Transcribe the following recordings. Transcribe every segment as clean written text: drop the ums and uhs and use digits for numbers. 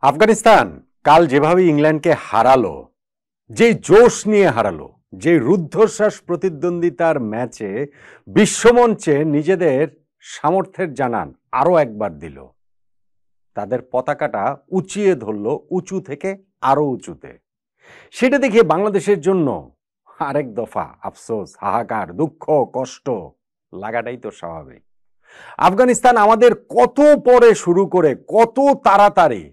আফগানিস্তান কাল যেভাবে ইংল্যান্ডকে হারালো, যে জোশ নিয়ে হারালো, যে রুদ্ধশ্বাস প্রতিদ্বন্দ্বিতার ম্যাচে বিশ্বমঞ্চে নিজেদের সামর্থ্যের জানান আরো একবার দিল। তাদের পতাকাটা উঁচিয়ে ধরল উঁচু থেকে আরো উঁচুতে। সেটা দেখে বাংলাদেশের জন্য আরেক দফা আফসোস, হাহাকার, দুঃখ, কষ্ট লাগাটাই তো স্বাভাবিক। আফগানিস্তান আমাদের কত পরে শুরু করে কত তাড়াতাড়ি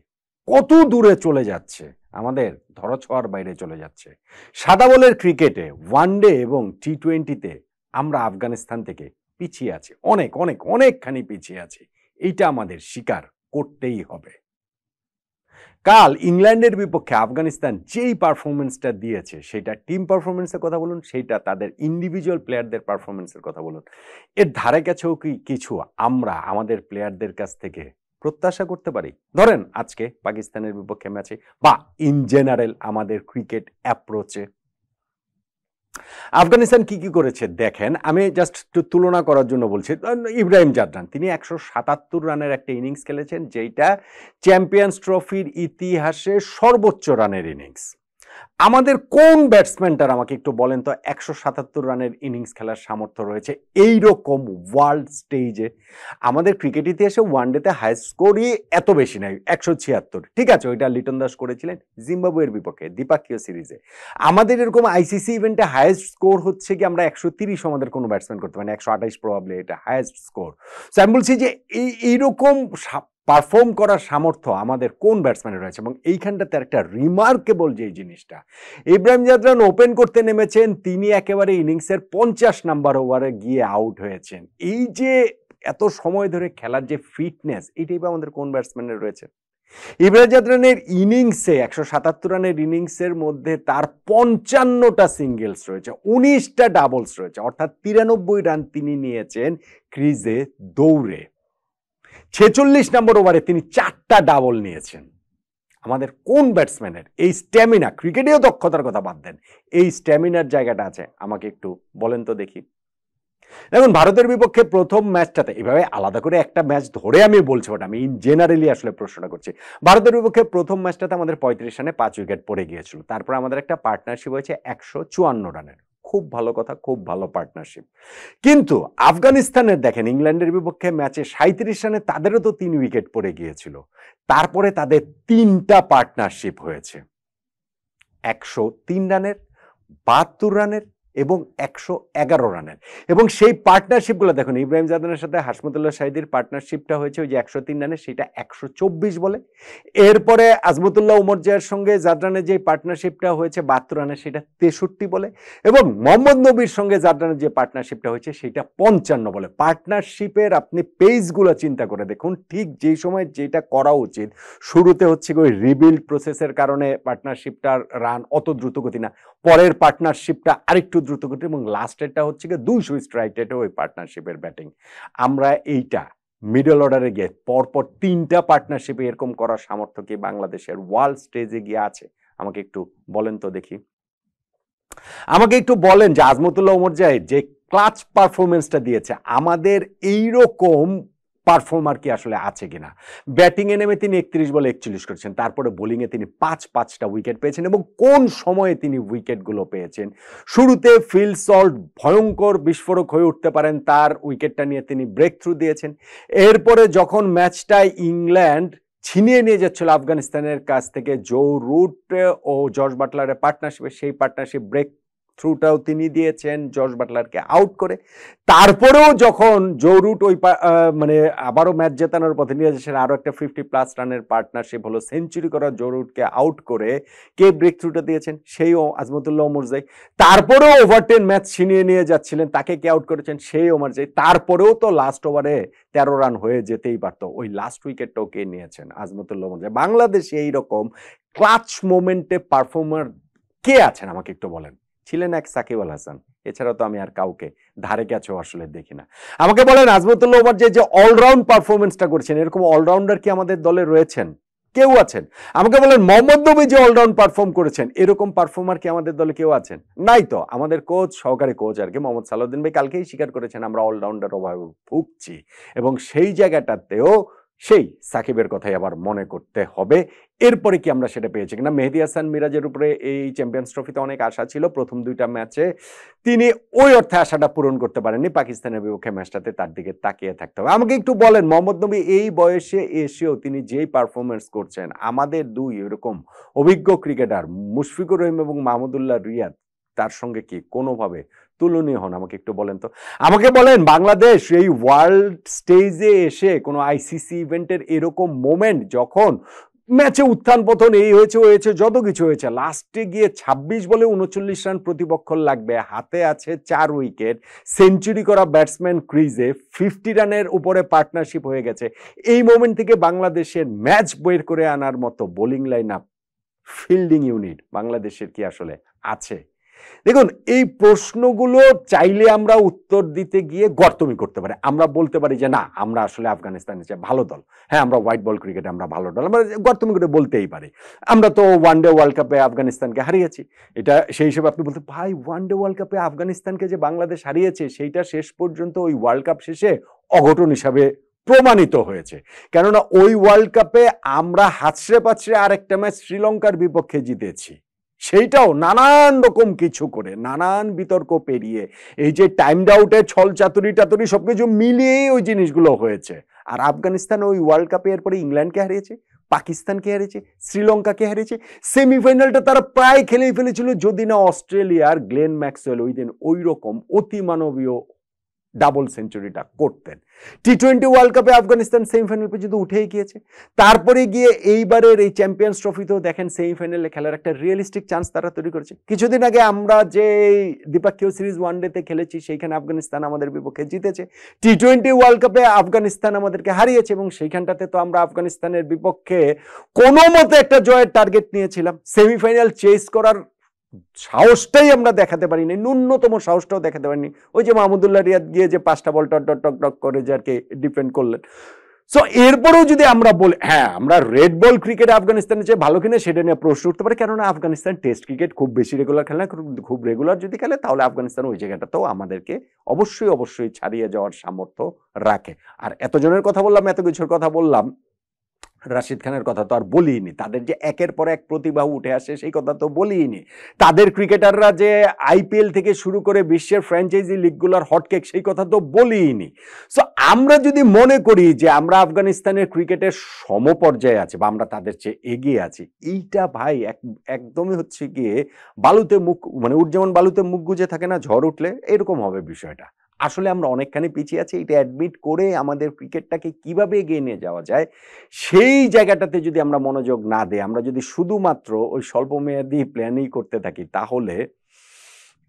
কত দূরে চলে যাচ্ছে, আমাদের ধরাছোঁয়ার বাইরে চলে যাচ্ছে। সাদা বলের ক্রিকেটে ওয়ানডে এবং টি-20-তে আমরা আফগানিস্তান থেকে পিছিয়ে আছি, অনেক অনেক অনেকখানি পিছিয়ে আছি। এইটা আমাদের স্বীকার করতেই হবে। কাল ইংল্যান্ডের বিপক্ষে আফগানিস্তান যেই পারফরমেন্সটা দিয়েছে, সেটা টিম পারফরমেন্সের কথা বলুন, সেটা তাদের ইন্ডিভিজুয়াল প্লেয়ারদের পারফরমেন্সের কথা বলুন, এর ধারে কাছেও কি কিছু আমরা আমাদের প্লেয়ারদের কাছ থেকে প্রত্যাশা করতে পারি? ধরেন আজকে পাকিস্তানের বিপক্ষে ম্যাচে বা ইন জেনারেল আমাদের ক্রিকেট অ্যাপ্রোচে আফগানিস্তান কি কি করেছে দেখেন। আমি জাস্ট একটু তুলনা করার জন্য বলছি। ইব্রাহিম জাদরান তিনি 177 রানের একটা ইনিংস খেলেছেন, যেটা চ্যাম্পিয়ন্স ট্রফির ইতিহাসে সর্বোচ্চ রানের ইনিংস। আমাদের কোন ব্যাটসম্যানটার আমাকে একটু বলেন তো 177 রানের ইনিংস খেলার সামর্থ্য রয়েছে এই রকম ওয়ার্ল্ড স্টেজে? আমাদের ক্রিকেট ইতিহাসে ওয়ানডেতে হাই স্কোরই এত বেশি নাই, 176। ঠিক আছে, ওইটা লিটন দাস করেছিলেন জিম্বাবুয়ের বিপক্ষে দ্বিপাক্ষীয় সিরিজে। আমাদের এরকম আইসিসি ইভেন্টে হাইয়েস্ট স্কোর হচ্ছে কি আমরা 130 আমাদের কোনো ব্যাটসম্যান করতে পারেন, 128 প্রবাবলি এটা হাইয়েস্ট স্কোর। সো আমি বলছি যে এইরকম পারফর্ম করার সামর্থ্য আমাদের কোন ব্যাটসম্যানের রয়েছে। এবং এইখানটাতে একটা রিমার্কেবল যে জিনিসটা, ইব্রাহিম জাদরান ওপেন করতে নেমেছেন, তিনি একেবারে ইনিংসের 50 নাম্বার ওভারে গিয়ে আউট হয়েছেন। এই যে এত সময় ধরে খেলার যে ফিটনেস, এটাই বা আমাদের কোন ব্যাটসম্যানের রয়েছে? ইব্রাহিম জাদরানের ইনিংসে 177 রানের ইনিংসের মধ্যে তার 55টা সিঙ্গেলস রয়েছে, 19টা ডাবলস রয়েছে, অর্থাৎ 93 রান তিনি নিয়েছেন ক্রিজে দৌড়ে। 46 নম্বর ওভারে তিনি 4টা ডাবল নিয়েছেন। আমাদের কোন ব্যাটসম্যানের এই স্ট্যামিনা, ক্রিকেটেও দক্ষতার কথা বাদ দেন, এই স্ট্যামিনার জায়গাটা আছে আমাকে একটু বলেন তো দেখি। দেখুন ভারতের বিপক্ষে প্রথম ম্যাচটাতে এভাবে আলাদা করে একটা ম্যাচ ধরে আমি বলছি, বাট আমি ইন জেনারেলি আসলে প্রশ্নটা করছি। ভারতের বিপক্ষে প্রথম ম্যাচটাতে আমাদের 35 রানে 5 উইকেট পড়ে গিয়েছিল। তারপর আমাদের একটা পার্টনারশিপ হয়েছে 154 রানের, খুব ভালো কথা, খুব ভালো পার্টনারশিপ। কিন্তু আফগানিস্তানের দেখেন ইংল্যান্ডের বিপক্ষে ম্যাচে 37 রানে তাদেরও তো 3 উইকেট পড়ে গিয়েছিল। তারপরে তাদের 3টা পার্টনারশিপ হয়েছে, 103 রানের, 72 রানের এবং 111 রানের। এবং সেই পার্টনারশিপগুলো দেখুন, ইব্রাহিম জাদরানের সাথে হাসমতুল্লাহ শাহিদির পার্টনারশিপটা হয়েছে ওই যে 103 রানের, সেটা 124 বলে। এরপরে আজমতুল্লাহ উমরজায়ের সঙ্গে জাদরানের যে পার্টনারশিপটা হয়েছে 72 রানের, সেটা 63 বলে। এবং মোহাম্মদ নবীর সঙ্গে জাদরানের যে পার্টনারশিপটা হয়েছে সেটা 55 বলে। পার্টনারশিপের আপনি পেজগুলো চিন্তা করে দেখুন, ঠিক যেই সময় যেটা করা উচিত, শুরুতে হচ্ছে ওই রিবিল্ড প্রসেসের কারণে পার্টনারশিপটার রান অত দ্রুতগতি না, পরের পার্টনারশিপটা আরেকটু দ্রুতগতি, এবং লাস্টেরটা হচ্ছে গিয়ে 200 স্ট্রাইক রেটে ওই পার্টনারশিপের ব্যাটিং। আমরা এইটা মিডল অর্ডারে গিয়ে পরপর 3টা পার্টনারশিপে এরকম করার সামর্থ্য কি বাংলাদেশের ওয়ার্ল্ড স্টেজে গিয়ে আছে? আমাকে একটু বলেন তো দেখি। আমাকে একটু বলেন যে আজমতুল্লাহ উমরজায়ের যে ক্লাচ পারফরমেন্সটা দিয়েছে, আমাদের এইরকম পারফর্মার কি আসলে আছে কিনা? ব্যাটিংয়ে নেমে তিনি 31 বলে 41 করেছেন, তারপরে বোলিংয়ে তিনি 5টা উইকেট পেয়েছেন। এবং কোন সময়ে তিনি উইকেটগুলো পেয়েছেন? শুরুতে ফিল সল্ট ভয়ঙ্কর বিস্ফোরক হয়ে উঠতে পারেন, তার উইকেটটা নিয়ে তিনি ব্রেক থ্রু দিয়েছেন। এরপরে যখন ম্যাচটায় ইংল্যান্ড ছিনিয়ে নিয়ে যাচ্ছিল আফগানিস্তানের কাছ থেকে জো রুট ও জর্জ বাটলারের পার্টনারশিপে, সেই পার্টনারশিপ ব্রেক থ্রুটাও তিনি দিয়েছেন জর্জ বাটলারকে আউট করে। তারপরেও যখন জো রুট ওই মানে আবারও ম্যাচ জেতানোর পথে নিয়ে যাচ্ছেন, আরো একটা 50+ রানের পার্টনারশিপ হলো, সেঞ্চুরি করা জো রুটকে আউট করে কে ব্রেক থ্রুটা দিয়েছেন? সেই আজমতুল্লাহ উমরজাই। তারপরেও ওভার 10 ম্যাচ ছিনিয়ে নিয়ে যাচ্ছিলেন, তাকে কে আউট করেছেন? সেই উমরজাই। তারপরেও তো লাস্ট ওভারে 13 রান হয়ে যেতেই পারতো, ওই লাস্ট উইকেটটাও কে নিয়েছেন? আজমতুল্লাহ উমরজাই। বাংলাদেশে এইরকম ক্লাচ মোমেন্টে পারফর্মার কে আছেন আমাকে একটু বলেন। ছিলেন এক সাকিব আল হাসান, এছাড়া তো আমি আর কাউকে ধারে কাছেও আসলে দেখি না। আমাকে বলেন আজমতুল্লাহ উমর যে অলরাউন্ড পারফরমেন্সটা করছেন, এরকম অলরাউন্ডার কি আমাদের দলে রয়েছেন? কেউ আছেন? আমাকে বলেন মোহাম্মদ নবী যে অলরাউন্ড পারফর্ম করেছেন, এরকম পারফর্মার কি আমাদের দলে কেউ আছেন? নাই তো। আমাদের কোচ, সহকারী কোচ আর কি মোহাম্মদ সালাউদ্দিন ভাই কালকেই স্বীকার করেছেন আমরা অলরাউন্ডার অভাবে ভুগছি, এবং সেই জায়গাটাতেও সেই সাকিবের কথাই আবার মনে করতে হবে। এরপরে কি আমরা সেটা পেয়েছি কিনা? মেহেদী হাসান মিরাজের উপরে এই চ্যাম্পিয়ন্স ট্রফিতে অনেক আশা ছিল। প্রথম ২টা ম্যাচে তিনি ওই অর্থে আশাটা পূরণ করতে পারেননি। পাকিস্তানের বিপক্ষে ম্যাচটাতে তার দিকে তাকিয়ে থাকতে হবে। আমাকে একটু বলেন, মোহাম্মদ নবী এই বয়সে এসেও তিনি যেই পারফরমেন্স করছেন, আমাদের দুই এরকম অভিজ্ঞ ক্রিকেটার মুশফিকুর রহিম এবং মাহমুদুল্লাহ রিয়াদ তার সঙ্গে কি কোনোভাবে তুলনীয় হন? আমাকে একটু বলেন তো। আমাকে বলেন, বাংলাদেশ এই ওয়ার্ল্ড স্টেজে এসে কোনো আইসিসি ইভেন্টের এরকম মোমেন্ট, যখন ম্যাচে উত্থান পতন এই হয়েছে হয়েছে যত কিছু হয়েছে, লাস্টে গিয়ে ২৬ বলে ৩৯ রান প্রতিপক্ষ লাগবে, হাতে আছে ৪ উইকেট, সেঞ্চুরি করা ব্যাটসম্যান ক্রিজে, 50 রানের উপরে পার্টনারশিপ হয়ে গেছে, এই মোমেন্ট থেকে বাংলাদেশের ম্যাচ বের করে আনার মতো bowling line up, fielding unit বাংলাদেশের কি আসলে আছে? দেখুন, এই প্রশ্নগুলো চাইলে আমরা উত্তর দিতে গিয়ে গর্তমি করতে পারি। আমরা বলতে পারি যে না, আমরা আসলে আফগানিস্তানের চেয়ে ভালো দল, হ্যাঁ আমরা হোয়াইট বল ক্রিকেটে আমরা ভালো দল, আমরা গর্তমি করে বলতেই পারি। আমরা তো ওয়ানডে ওয়ার্ল্ড কাপে আফগানিস্তানকে হারিয়েছি, এটা সেই হিসেবে আপনি বলতে, ভাই ওয়ানডে ওয়ার্ল্ড কাপে আফগানিস্তানকে যে বাংলাদেশ হারিয়েছে সেইটা শেষ পর্যন্ত ওই ওয়ার্ল্ড কাপ শেষে অঘটন হিসাবে প্রমাণিত হয়েছে। কেননা ওই ওয়ার্ল্ড কাপে আমরা হাতড়ে পাছড়ে আরেকটা ম্যাচ শ্রীলঙ্কার বিপক্ষে জিতেছি, সেইটাও নানান রকম কিছু করে, নানান বিতর্ক পেরিয়ে, এই যে টাইম আউটে ছল চাতুরি টাতুরি সবকিছু মিলিয়ে ওই জিনিসগুলো হয়েছে। আর আফগানিস্তান ওই ওয়ার্ল্ড কাপে এরপরে ইংল্যান্ডকে হারিয়েছে, পাকিস্তানকে হারিয়েছে, শ্রীলঙ্কাকে হারিয়েছে, সেমিফাইনালটা তারা প্রায় খেলেই ফেলেছিল, যদি না অস্ট্রেলিয়ার গ্লেন ম্যাক্সওয়েল ওই দিন ওই রকম অতিমানবীয় ডাবল সেঞ্চুরিটা করতেন। টি-20 ওয়ার্ল্ড কাপে আফগানিস্তান সেমিফাইনাল পর্যন্ত উঠেই গিয়েছে, তারপরে গিয়ে এইবারের এই চ্যাম্পিয়ন্স ট্রফিতেও দেখেন সেমিফাইনালে খেলার একটা রিয়েলিস্টিক চান্স তারা তৈরি করেছে। কিছুদিন আগে আমরা যে দ্বিপাক্ষিক সিরিজ ওয়ানডেতে খেলেছি সেইখানে আফগানিস্তান আমাদের বিপক্ষে জিতেছে, টি-20 ওয়ার্ল্ড কাপে আফগানিস্তান আমাদেরকে হারিয়েছে এবং সেইখানটাতে তো আমরা আফগানিস্তানের বিপক্ষে কোনো মতে একটা জয়ের টার্গেট নিয়েছিলাম। সেমিফাইনাল চেস করার সাহসটাই আমরা দেখাতে পারিনি, ন্যূনতম সাহসটাও দেখাতে পারিনি। ওই যে মাহমুদুল্লাহ রিয়াদ গিয়ে যে 5টা বল টক টক টক করে যে আর কি ডিফেন্ড করলেন। সো এরপরেও যদি আমরা বলি হ্যাঁ আমরা রেড বল ক্রিকেট আফগানিস্তানের চেয়ে ভালো কিনা সেটা নিয়ে প্রশ্ন উঠতে পারে, কেননা আফগানিস্তান টেস্ট ক্রিকেট খুব বেশি রেগুলার খেলে না, খুব রেগুলার যদি খেলে তাহলে আফগানিস্তান ওই জায়গাটাতেও আমাদেরকে অবশ্যই অবশ্যই ছাড়িয়ে যাওয়ার সামর্থ্য রাখে। আর এতজনের কথা বললাম, এত কিছুর কথা বললাম, রাশিদ খানের কথা তো আর বলিনি, তাদের যে একের পর এক প্রতিভা উঠে আসে সেই কথা তো বলিনি, তাদের ক্রিকেটাররা যে আইপিএল থেকে শুরু করে বিশ্বের ফ্র্যাঞ্চাইজি লিগগুলোর হটকেক সেই কথা তো বলিনি। সো আমরা যদি মনে করি যে আমরা আফগানিস্তানের ক্রিকেটের সমপর্যায়ে আছি বা আমরা তাদের চেয়ে এগিয়ে আছি, এইটা ভাই একদমই হচ্ছে গিয়ে বালুতে মুখ, মানে যেমন বালুতে মুখ গুজে থাকে না ঝড় উঠলে, এরকম হবে বিষয়টা। আসলে আমরা অনেকখানি পিছিয়ে আছি, এটা অ্যাডমিট করে আমাদের ক্রিকেটটাকে কিভাবে এগিয়ে নিয়ে যাওয়া যায় সেই জায়গাটাতে যদি আমরা মনোযোগ না দিই, আমরা যদি শুধুমাত্র ওই স্বল্পমেয়াদী প্ল্যানই করতে থাকি, তাহলে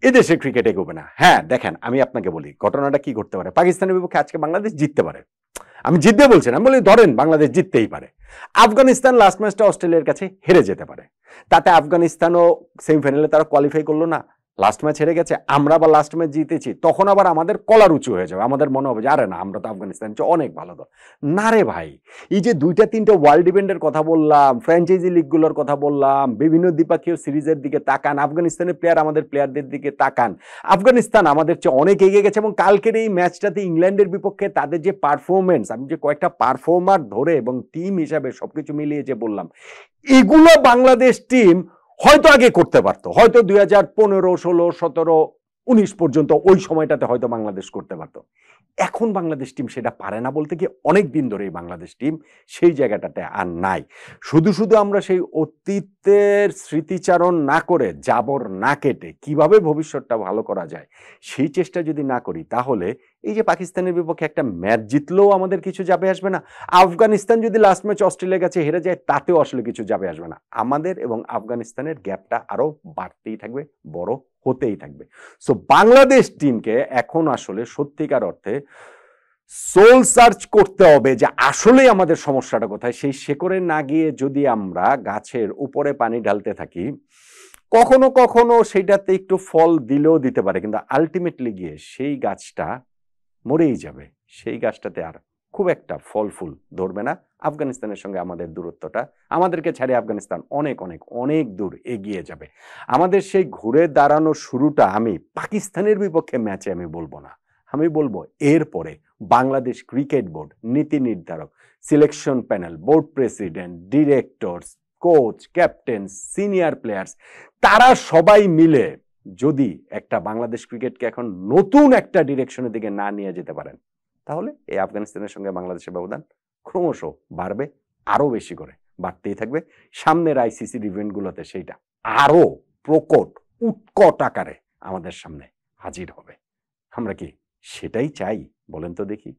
এদেশে ক্রিকেট এগোবে না। হ্যাঁ দেখেন, আমি আপনাকে বলি ঘটনাটা কি ঘটতে পারে। পাকিস্তানের বিপক্ষে আজকে বাংলাদেশ জিততে পারে, আমি জিততে বলছি না, আমি বলি ধরেন বাংলাদেশ জিততেই পারে। আফগানিস্তান লাস্ট ম্যাচটা অস্ট্রেলিয়ার কাছে হেরে যেতে পারে, তাতে আফগানিস্তানও সেমিফাইনালে তারা কোয়ালিফাই করলো না, লাস্ট ম্যাচ হেরে গেছে, আমরা আবার লাস্ট ম্যাচ জিতেছি, তখন আবার আমাদের কলার উঁচু হয়ে যাবে, আমাদের মনে হবে যে আরে না আমরা তো আফগানিস্তান অনেক ভালো দল। না রে ভাই, এই যে 2-3টে ওয়ার্ল্ড ইভেন্টের কথা বললাম, ফ্র্যাঞ্চাইজি লিগগুলোর কথা বললাম, বিভিন্ন দ্বিপাক্ষিক সিরিজের দিকে তাকান, আফগানিস্তানের প্লেয়ার আমাদের প্লেয়ারদের দিকে তাকান, আফগানিস্তান আমাদের চেয়ে অনেক এগিয়ে গেছে। এবং কালকের এই ম্যাচটাতে ইংল্যান্ডের বিপক্ষে তাদের যে পারফরমেন্স, আমি যে কয়েকটা পারফর্মার ধরে এবং টিম হিসাবে সবকিছু মিলিয়ে যে বললাম, এগুলো বাংলাদেশ টিম হয়তো আগে করতে পারতো, হয়তো 2015, 16, 17, 19 পর্যন্ত ওই সময়টাতে হয়তো বাংলাদেশ করতে পারতো। এখন বাংলাদেশ টিম সেটা পারে না, বলতে গিয়ে অনেক দিন ধরে বাংলাদেশ টিম সেই জায়গাটাতে আর নাই। শুধু শুধু আমরা সেই অতীতের স্মৃতিচারণ না করে, জাবর না কেটে কিভাবে ভবিষ্যৎটা ভালো করা যায় সেই চেষ্টা যদি না করি, তাহলে এই যে পাকিস্তানের বিপক্ষে একটা ম্যাচ জিতলেও আমাদের কিছু যাবে আসবে না, আফগানিস্তান যদি লাস্ট ম্যাচ অস্ট্রেলিয়ার কাছে হেরে যায় তাতেও আসলে কিছু যাবে আসবে না, আমাদের এবং আফগানিস্তানের গ্যাপটা আরো বাড়তেই থাকবে, বড় হতেই থাকবে। সো বাংলাদেশ টিমকে এখন আসলে সত্যিকার অর্থে সোল সার্চ করতে হবে যে আসলে আমাদের সমস্যাটা কোথায়। সেই শেকড়ে না গিয়ে যদি আমরা গাছের উপরে পানি ঢালতে থাকি, কখনো কখনো সেইটাতে একটু ফল দিলেও দিতে পারে, কিন্তু আলটিমেটলি গিয়ে সেই গাছটা মরেই যাবে, সেই গাছটাতে আর খুব একটা ফল ফুল ধরবে না। আফগানিস্তানের সঙ্গে আমাদের দূরত্বটা, আমাদেরকে ছাড়িয়ে আফগানিস্তান অনেক অনেক অনেক দূর এগিয়ে যাবে। আমাদের সেই ঘুরে দাঁড়ানোর শুরুটা আমি পাকিস্তানের বিপক্ষে ম্যাচে আমি বলবো না, আমি বলবো এরপরে বাংলাদেশ ক্রিকেট বোর্ড, নীতি নির্ধারক, selection panel, board president, directors, coach, captain, senior players, তারা সবাই মিলে যদি একটা বাংলাদেশ ক্রিকেটকে এখন নতুন একটা ডিরেকশনের দিকে না নিয়ে যেতে পারেন, তাহলে এই আফগানিস্তানের সঙ্গে বাংলাদেশের ব্যবধান ক্রমশ বাড়বে, আরো বেশি করে বাড়তেই থাকবে। সামনের আইসিসির ইভেন্টগুলোতে সেইটা আরো প্রকট উৎকট আকারে আমাদের সামনে হাজির হবে। আমরা কি সেটাই চাই? বলেন তো দেখি।